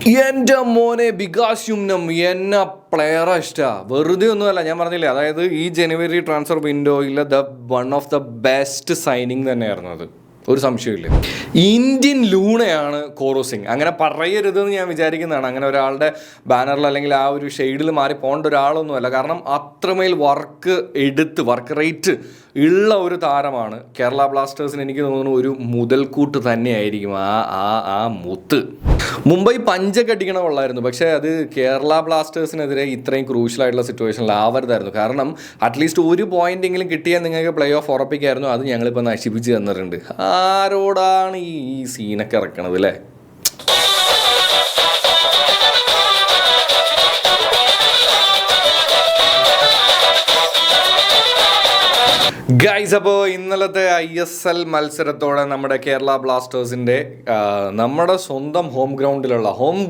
എൻ്റെ മോനെ ബികാശുംനം എന്ന പ്ലെയറാ ഇഷ്ടാ. വെറുതെ ഒന്നുമല്ല, ഞാൻ പറഞ്ഞില്ലേ, അതായത് ഈ ജനുവരി ട്രാൻസ്ഫർ വിൻഡോയിൽ one of the best signing തന്നെയായിരുന്നു അത്, ഒരു സംശയമില്ല. ഇന്ത്യൻ ലൂണയാണ് കോറോ സിംഗ്. അങ്ങനെ പറയരുതെന്ന് ഞാൻ വിചാരിക്കുന്നതാണ്. അങ്ങനെ ഒരാളുടെ ബാനറിൽ അല്ലെങ്കിൽ ആ ഒരു ഷെയ്ഡിൽ മാറി പോകേണ്ട ഒരാളൊന്നുമല്ല. കാരണം അത്രമേൽ വർക്ക് റേറ്റ് ഉള്ള ഒരു താരമാണ്. കേരള ബ്ലാസ്റ്റേഴ്സിന് എനിക്ക് തോന്നുന്നു ഒരു മുതൽക്കൂട്ട് തന്നെയായിരിക്കും ആ മുത്ത്. മുംബൈ പഞ്ചൊക്കെ അടിക്കണ കൊള്ളായിരുന്നു, പക്ഷേ അത് കേരള ബ്ലാസ്റ്റേഴ്സിനെതിരെ ഇത്രയും ക്രൂഷ്യലായിട്ടുള്ള സിറ്റുവേഷനിൽ ആവരുതായിരുന്നു. കാരണം അറ്റ്ലീസ്റ്റ് ഒരു പോയിന്റെങ്കിലും കിട്ടിയാൽ നിങ്ങൾക്ക് പ്ലേ ഓഫ് ഉറപ്പിക്കായിരുന്നു. അത് ഞങ്ങളിപ്പോൾ നശിപ്പിച്ച് തന്നിട്ടുണ്ട്. ആരോടാണ് ഈ സീനൊക്കെ ഇറക്കണത് അല്ലേ? ഗൈസ്, അപ്പോൾ ഇന്നലത്തെ ISL മത്സരത്തോടെ നമ്മുടെ കേരള ബ്ലാസ്റ്റേഴ്സിൻ്റെ നമ്മുടെ സ്വന്തം ഹോം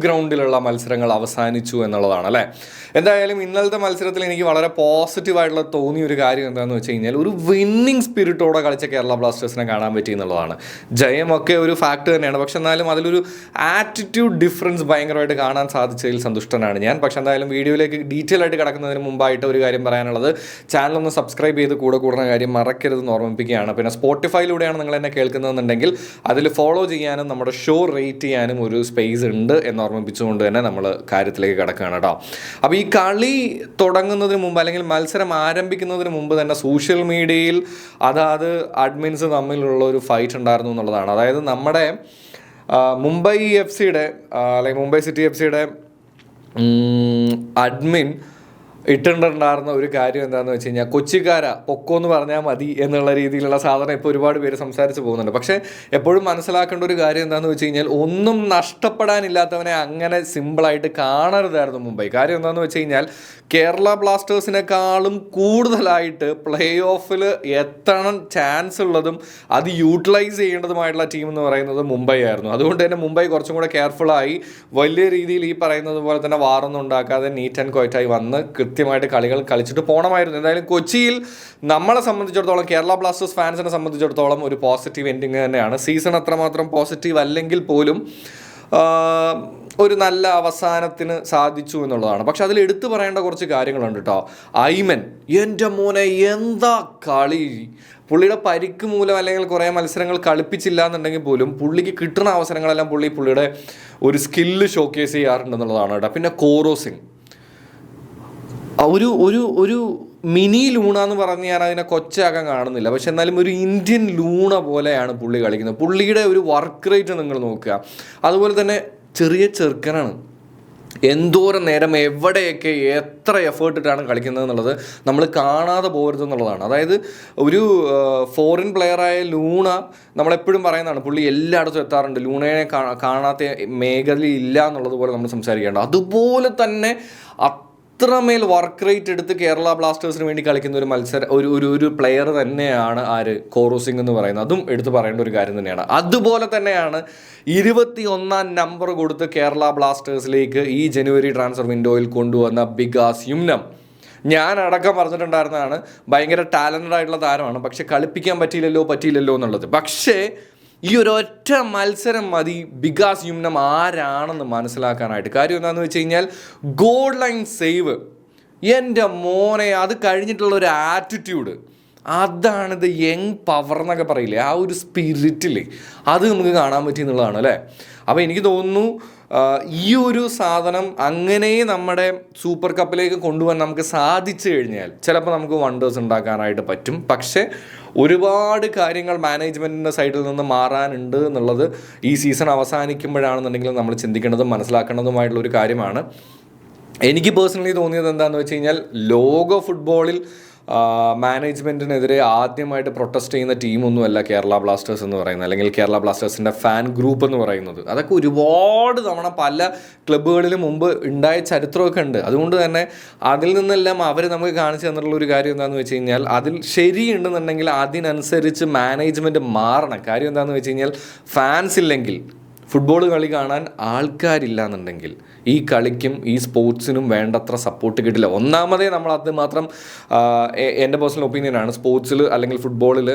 ഗ്രൗണ്ടിലുള്ള മത്സരങ്ങൾ അവസാനിച്ചു എന്നുള്ളതാണ് അല്ലേ. എന്തായാലും ഇന്നലത്തെ മത്സരത്തിൽ എനിക്ക് വളരെ പോസിറ്റീവായിട്ടുള്ള തോന്നിയ ഒരു കാര്യം എന്താണെന്ന് വെച്ച് കഴിഞ്ഞാൽ, ഒരു വിന്നിങ് സ്പിരിറ്റോടെ കളിച്ച കേരള ബ്ലാസ്റ്റേഴ്സിനെ കാണാൻ പറ്റി എന്നുള്ളതാണ്. ജയമൊക്കെ ഒരു ഫാക്ട് തന്നെയാണ്, പക്ഷെ എന്നാലും അതിലൊരു ആറ്റിറ്റ്യൂഡ് ഡിഫറൻസ് ഭയങ്കരമായിട്ട് കാണാൻ സാധിച്ചതിൽ സന്തുഷ്ടനാണ് ഞാൻ. പക്ഷെ എന്തായാലും വീഡിയോയിലേക്ക് ഡീറ്റെയിൽ ആയിട്ട് കിടക്കുന്നതിന് മുമ്പായിട്ട് ഒരു കാര്യം പറയാനുള്ളത്, ചാനലൊന്ന് സബ്സ്ക്രൈബ് ചെയ്ത് കൂടുന്ന കാര്യം മറക്കരുതെന്ന് ഓർമ്മിപ്പിക്കുകയാണ്. പിന്നെ സ്പോട്ടിഫൈയിലൂടെയാണ് നിങ്ങൾ എന്നെ കേൾക്കുന്നതെന്നുണ്ടെങ്കിൽ അതിൽ ഫോളോ ചെയ്യാനും നമ്മുടെ ഷോ റേറ്റ് ചെയ്യാനും ഒരു സ്പേസ് ഉണ്ട് എന്ന് ഓർമ്മിപ്പിച്ചുകൊണ്ട് തന്നെ നമ്മൾ കാര്യത്തിലേക്ക് കിടക്കുകയാണ് കേട്ടോ. അപ്പോൾ ഈ കളി തുടങ്ങുന്നതിന് മുമ്പ് അല്ലെങ്കിൽ മത്സരം ആരംഭിക്കുന്നതിന് മുമ്പ് തന്നെ സോഷ്യൽ മീഡിയയിൽ അതാത് അഡ്മിൻസ് തമ്മിലുള്ള ഒരു ഫൈറ്റ് ഉണ്ടായിരുന്നു എന്നുള്ളതാണ്. അതായത് നമ്മുടെ മുംബൈ അല്ലെങ്കിൽ മുംബൈ സിറ്റി FC അഡ്മിൻ ഇട്ടുണ്ടായിരുന്ന ഒരു കാര്യം എന്താണെന്ന് വെച്ച് കഴിഞ്ഞാൽ, കൊച്ചിക്കാരാ പൊക്കോന്ന് പറഞ്ഞാൽ മതി എന്നുള്ള രീതിയിലുള്ള സാധനം ഇപ്പോൾ ഒരുപാട് പേര് സംസാരിച്ച് പോകുന്നുണ്ട്. പക്ഷേ എപ്പോഴും മനസ്സിലാക്കേണ്ട ഒരു കാര്യം എന്താണെന്ന് വെച്ച് കഴിഞ്ഞാൽ, ഒന്നും നഷ്ടപ്പെടാനില്ലാത്തവനെ അങ്ങനെ സിമ്പിളായിട്ട് കാണരുതായിരുന്നു മുംബൈ. കാര്യം എന്താണെന്ന് വെച്ച് കഴിഞ്ഞാൽ, കേരള ബ്ലാസ്റ്റേഴ്സിനെക്കാളും കൂടുതലായിട്ട് പ്ലേ ഓഫിൽ എത്തണം ചാൻസ് ഉള്ളതും അത് യൂട്ടിലൈസ് ചെയ്യേണ്ടതുമായിട്ടുള്ള ടീം എന്ന് പറയുന്നത് മുംബൈ ആയിരുന്നു. അതുകൊണ്ട് തന്നെ മുംബൈ കുറച്ചും കൂടെ കെയർഫുള്ളായി വലിയ രീതിയിൽ ഈ പറയുന്നത് പോലെ തന്നെ വാറൊന്നും ഉണ്ടാക്കാതെ നീറ്റ് ആൻഡ് ക്വയറ്റായി വന്ന് കൃത്യമായിട്ട് കളികൾ കളിച്ചിട്ട് പോകണമായിരുന്നു. എന്തായാലും കൊച്ചിയിൽ നമ്മളെ സംബന്ധിച്ചിടത്തോളം, കേരള ബ്ലാസ്റ്റേഴ്സ് ഫാൻസിനെ സംബന്ധിച്ചിടത്തോളം ഒരു പോസിറ്റീവ് എൻഡിങ് തന്നെയാണ്. സീസൺ അത്രമാത്രം പോസിറ്റീവ് അല്ലെങ്കിൽ പോലും ഒരു നല്ല അവസാനത്തിന് സാധിച്ചു എന്നുള്ളതാണ്. പക്ഷെ അതിൽ എടുത്തു പറയേണ്ട കുറച്ച് കാര്യങ്ങളുണ്ട് കേട്ടോ. ഐമൻ, എൻ്റെ മോനെ എന്താ കളി! പുള്ളിയുടെ പരിക്ക് മൂലം അല്ലെങ്കിൽ കുറേ മത്സരങ്ങൾ കളിപ്പിച്ചില്ല എന്നുണ്ടെങ്കിൽ പോലും പുള്ളിക്ക് കിട്ടുന്ന അവസരങ്ങളെല്ലാം പുള്ളിയുടെ ഒരു സ്കില്ല് ഷോക്കേസ് ചെയ്യാറുണ്ടെന്നുള്ളതാണ് കേട്ടോ. പിന്നെ കോറോ സിംഗ് ഒരു മിനി ലൂണ എന്ന് പറഞ്ഞ് ഞാൻ അതിനെ കൊച്ചാക്കാൻ കാണുന്നില്ല. പക്ഷെ എന്നാലും ഒരു ഇന്ത്യൻ ലൂണ പോലെയാണ് പുള്ളി കളിക്കുന്നത്. പുള്ളിയുടെ ഒരു വർക്ക് റേറ്റ് നിങ്ങൾ നോക്കുക. അതുപോലെ തന്നെ ചെറിയ ചെറുക്കനാണ്. എന്തോരം നേരം എവിടെയൊക്കെ എത്ര എഫേർട്ട് ഇട്ടാണ് കളിക്കുന്നത് എന്നുള്ളത് നമ്മൾ കാണാതെ പോകരുത് എന്നുള്ളതാണ്. അതായത് ഒരു ഫോറിൻ പ്ലെയറായ ലൂണ നമ്മളെപ്പോഴും പറയുന്നതാണ്, പുള്ളി എല്ലായിടത്തും എത്താറുണ്ട്. ലൂണയെ കാണാത്ത മേഖലയിൽ ഇല്ല എന്നുള്ളതുപോലെ നമ്മൾ സംസാരിക്കേണ്ട. അതുപോലെ തന്നെ അത്രമേൽ വർക്ക് റേറ്റ് എടുത്ത് കേരള ബ്ലാസ്റ്റേഴ്സിന് വേണ്ടി കളിക്കുന്ന ഒരു പ്ലെയർ തന്നെയാണ് കോറോ സിംഗ് എന്ന് പറയുന്നത്. അതും എടുത്ത് പറയേണ്ട ഒരു കാര്യം തന്നെയാണ്. അതുപോലെ തന്നെയാണ് 21ാം നമ്പർ കൊടുത്ത് കേരള ബ്ലാസ്റ്റേഴ്സിലേക്ക് ഈ ജനുവരി ട്രാൻസ്ഫർ വിൻഡോയിൽ കൊണ്ടുവന്ന ബികാശുംനം. ഞാൻ അടക്കം പറഞ്ഞിട്ടുണ്ടായിരുന്നതാണ്, ഭയങ്കര ടാലൻറ്റഡ് ആയിട്ടുള്ള താരമാണ്, പക്ഷെ കളിപ്പിക്കാൻ പറ്റിയില്ലല്ലോ എന്നുള്ളത്. പക്ഷേ ഈ ഒരൊറ്റ മത്സരം മതി ബികാശുംനം ആരാണെന്ന് മനസ്സിലാക്കാനായിട്ട്. കാര്യം എന്താണെന്ന് വെച്ച് കഴിഞ്ഞാൽ, ഗോൾ ലൈൻ സേവ്, എൻ്റെ മോനെ, അത് കഴിഞ്ഞിട്ടുള്ള ഒരു ആറ്റിറ്റ്യൂഡ്, അതാണിത് യങ് പവർ എന്നൊക്കെ പറയില്ലേ, ആ ഒരു സ്പിരിറ്റില്ലേ, അത് നമുക്ക് കാണാൻ പറ്റി എന്നുള്ളതാണ് അല്ലേ. അപ്പോൾ എനിക്ക് തോന്നുന്നു ഈ ഒരു സാധനം അങ്ങനെ നമ്മുടെ സൂപ്പർ കപ്പിലേക്ക് കൊണ്ടുപോകാൻ നമുക്ക് സാധിച്ചു കഴിഞ്ഞാൽ ചിലപ്പോൾ നമുക്ക് വണ്ടേഴ്സ് ഉണ്ടാക്കാനായിട്ട് പറ്റും. പക്ഷേ ഒരുപാട് കാര്യങ്ങൾ മാനേജ്മെൻറ്റിൻ്റെ സൈഡിൽ നിന്ന് മാറാനുണ്ട് എന്നുള്ളത് ഈ സീസൺ അവസാനിക്കുമ്പോഴാണെന്നുണ്ടെങ്കിലും നമ്മൾ ചിന്തിക്കേണ്ടതും മനസ്സിലാക്കേണ്ടതുമായിട്ടുള്ള ഒരു കാര്യമാണ്. എനിക്ക് പേഴ്സണലി തോന്നിയത് എന്താണെന്ന് വെച്ച് കഴിഞ്ഞാൽ, ലോക ഫുട്ബോളിൽ മാനേജ്മെൻറ്റിനെതിരെ ആദ്യമായിട്ട് പ്രൊട്ടസ്റ്റ് ചെയ്യുന്ന ടീമൊന്നുമല്ല കേരള ബ്ലാസ്റ്റേഴ്സ് എന്ന് പറയുന്നത്, അല്ലെങ്കിൽ കേരള ബ്ലാസ്റ്റേഴ്സിൻ്റെ ഫാൻ ഗ്രൂപ്പ് എന്ന് പറയുന്നത്. അതൊക്കെ ഒരുപാട് തവണ പല ക്ലബ്ബുകളിലും മുമ്പ് ഉണ്ടായ ചരിത്രമൊക്കെ ഉണ്ട്. അതുകൊണ്ട് തന്നെ അതിൽ നിന്നെല്ലാം അവർ നമുക്ക് കാണിച്ചു തന്നിട്ടുള്ള ഒരു കാര്യം എന്താണെന്ന് വെച്ച് കഴിഞ്ഞാൽ, അതിൽ ശരിയുണ്ടെന്നുണ്ടെങ്കിൽ അതിനനുസരിച്ച് മാനേജ്മെൻറ്റ് മാറണം. കാര്യം എന്താണെന്ന് വെച്ച് കഴിഞ്ഞാൽ, ഫാൻസ് ഇല്ലെങ്കിൽ ഫുട്ബോൾ കളി കാണാൻ ആൾക്കാരില്ല എന്നുണ്ടെങ്കിൽ ഈ കളിക്കും ഈ സ്പോർട്സിനും വേണ്ടത്ര സപ്പോർട്ട് കിട്ടില്ല. ഒന്നാമതേ നമ്മൾ അത് മാത്രം എൻ്റെ പേഴ്സണൽ ഒപ്പീനിയനാണ്, സ്പോർട്സിൽ അല്ലെങ്കിൽ ഫുട്ബോളിൽ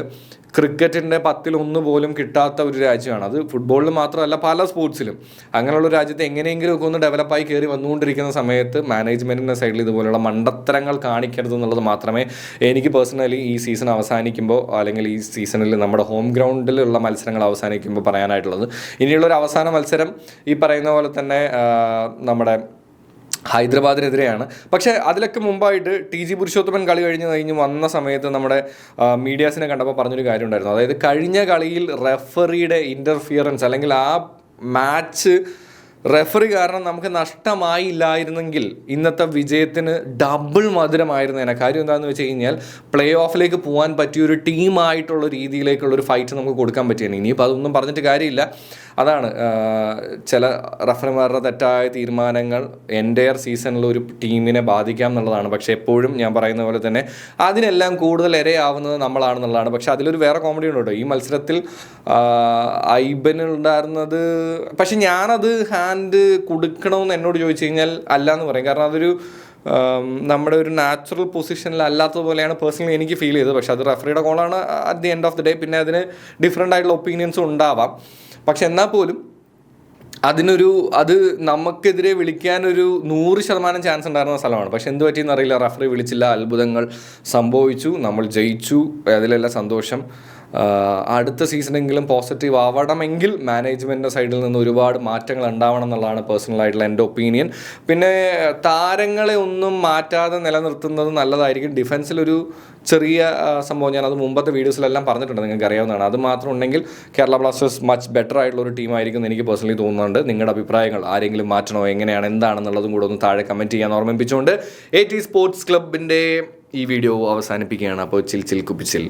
ക്രിക്കറ്റിൻ്റെ 10-1 പോലും കിട്ടാത്ത ഒരു രാജ്യമാണ് അത്. ഫുട്ബോളിൽ മാത്രമല്ല പല സ്പോർട്സിലും. അങ്ങനെയുള്ള രാജ്യത്ത് എങ്ങനെയെങ്കിലുമൊക്കെ ഒന്ന് ഡെവലപ്പായി കയറി വന്നുകൊണ്ടിരിക്കുന്ന സമയത്ത് മാനേജ്മെൻറ്റിൻ്റെ സൈഡിൽ ഇതുപോലുള്ള മണ്ടത്തരങ്ങൾ കാണിക്കരുത് എന്നുള്ളത് മാത്രമേ എനിക്ക് പേഴ്സണലി ഈ സീസൺ അവസാനിക്കുമ്പോൾ അല്ലെങ്കിൽ ഈ സീസണിൽ നമ്മുടെ ഹോം ഗ്രൗണ്ടിലുള്ള മത്സരങ്ങൾ അവസാനിക്കുമ്പോൾ പറയാനായിട്ടുള്ളത്. ഇനിയുള്ളൊരു അവസാന മത്സരം ഈ പറയുന്ന പോലെ തന്നെ നമ്മുടെ ഹൈദരാബാദിനെതിരെയാണ്. പക്ഷേ അതിലൊക്കെ മുമ്പായിട്ട് TG പുരുഷോത്തമൻ കളി കഴിഞ്ഞ് വന്ന സമയത്ത് നമ്മുടെ മീഡിയാസിനെ കണ്ടപ്പോൾ പറഞ്ഞൊരു കാര്യം ഉണ്ടായിരുന്നു. അതായത് കഴിഞ്ഞ കളിയിൽ റെഫറിയുടെ ഇൻ്റർഫിയറൻസ് അല്ലെങ്കിൽ ആ മാച്ച് റെഫറി കാരണം നമുക്ക് നഷ്ടമായില്ലായിരുന്നെങ്കിൽ ഇന്നത്തെ വിജയത്തിന് ഡബിൾ മധുരമായിരുന്നേനെ. കാര്യം എന്താണെന്ന് വെച്ച് കഴിഞ്ഞാൽ പ്ലേ ഓഫിലേക്ക് പോകാൻ പറ്റിയൊരു ടീമായിട്ടുള്ള രീതിയിലേക്കുള്ളൊരു ഫൈറ്റ് നമുക്ക് കൊടുക്കാൻ പറ്റിയാണ്. ഇനിയിപ്പോൾ അതൊന്നും പറഞ്ഞിട്ട് കാര്യമില്ല. അതാണ് ചില റഫറിമാരുടെ തെറ്റായ തീരുമാനങ്ങൾ എൻ്റയർ സീസണിൽ ഒരു ടീമിനെ ബാധിക്കാം എന്നുള്ളതാണ്. പക്ഷേ എപ്പോഴും ഞാൻ പറയുന്ന പോലെ തന്നെ അതിനെല്ലാം കൂടുതൽ ഇരയാവുന്നത് നമ്മളാണെന്നുള്ളതാണ്. പക്ഷേ അതിലൊരു വേറെ കോമഡി ഉണ്ട് കേട്ടോ. ഈ മത്സരത്തിൽ ഐബനുണ്ടായിരുന്നത്, പക്ഷെ ഞാനത് ഹാൻഡ് കൊടുക്കണമെന്ന് എന്നോട് ചോദിച്ചു കഴിഞ്ഞാൽ അല്ല എന്ന് പറയും. കാരണം അതൊരു നമ്മുടെ ഒരു നാച്ചുറൽ പൊസിഷനിൽ അല്ലാത്തതുപോലെയാണ് പേഴ്സണലി എനിക്ക് ഫീൽ ചെയ്തത്. പക്ഷെ അത് റഫറിയുടെ കോളാണ് at the end of the day. പിന്നെ അതിന് ഡിഫറെൻ്റ് ആയിട്ടുള്ള ഒപ്പീനിയൻസും ഉണ്ടാവാം. പക്ഷെ എന്നാൽ പോലും അത് നമുക്കെതിരെ വിളിക്കാനൊരു 100% ചാൻസ് ഉണ്ടായിരുന്ന സ്ഥലമാണ്. പക്ഷെ എന്ത് പറ്റിയെന്ന് അറിയില്ല, റഫറി വിളിച്ചില്ല. അത്ഭുതങ്ങൾ സംഭവിച്ചു, നമ്മൾ ജയിച്ചു, അതിലെല്ലാം സന്തോഷം. അടുത്ത സീസണെങ്കിലും പോസിറ്റീവ് ആവണമെങ്കിൽ മാനേജ്മെൻറ്റിൻ്റെ സൈഡിൽ നിന്ന് ഒരുപാട് മാറ്റങ്ങൾ ഉണ്ടാവണം എന്നുള്ളതാണ് പേഴ്സണലായിട്ടുള്ള എൻ്റെ ഒപ്പീനിയൻ. പിന്നെ താരങ്ങളെ ഒന്നും മാറ്റാതെ നിലനിർത്തുന്നത് നല്ലതായിരിക്കും. ഡിഫൻസിലൊരു ചെറിയ സംഭവം ഞാനത് മുമ്പത്തെ വീഡിയോസിലെല്ലാം പറഞ്ഞിട്ടുണ്ട്, നിങ്ങൾക്ക് അറിയാവുന്നതാണ്. അത് മാത്രം ഉണ്ടെങ്കിൽ കേരള ബ്ലാസ്റ്റേഴ്സ് മച്ച് ബെറ്റർ ആയിട്ടുള്ള ഒരു ടീമായിരിക്കും എന്ന് എനിക്ക് പേഴ്സണലി തോന്നുന്നുണ്ട്. നിങ്ങളുടെ അഭിപ്രായങ്ങൾ, ആരെങ്കിലും മാറ്റണോ എങ്ങനെയാണ് എന്താണെന്നുള്ളതും കൂടെ ഒന്ന് താഴെ കമൻറ്റ് ചെയ്യാൻ ഓർമ്മിപ്പിച്ചുകൊണ്ട് AT സ്പോർട്സ് ക്ലബിൻ്റെ ഈ വീഡിയോ അവസാനിപ്പിക്കുകയാണ്. അപ്പോൾ ചിൽ കുപ്പിച്ചിൽ.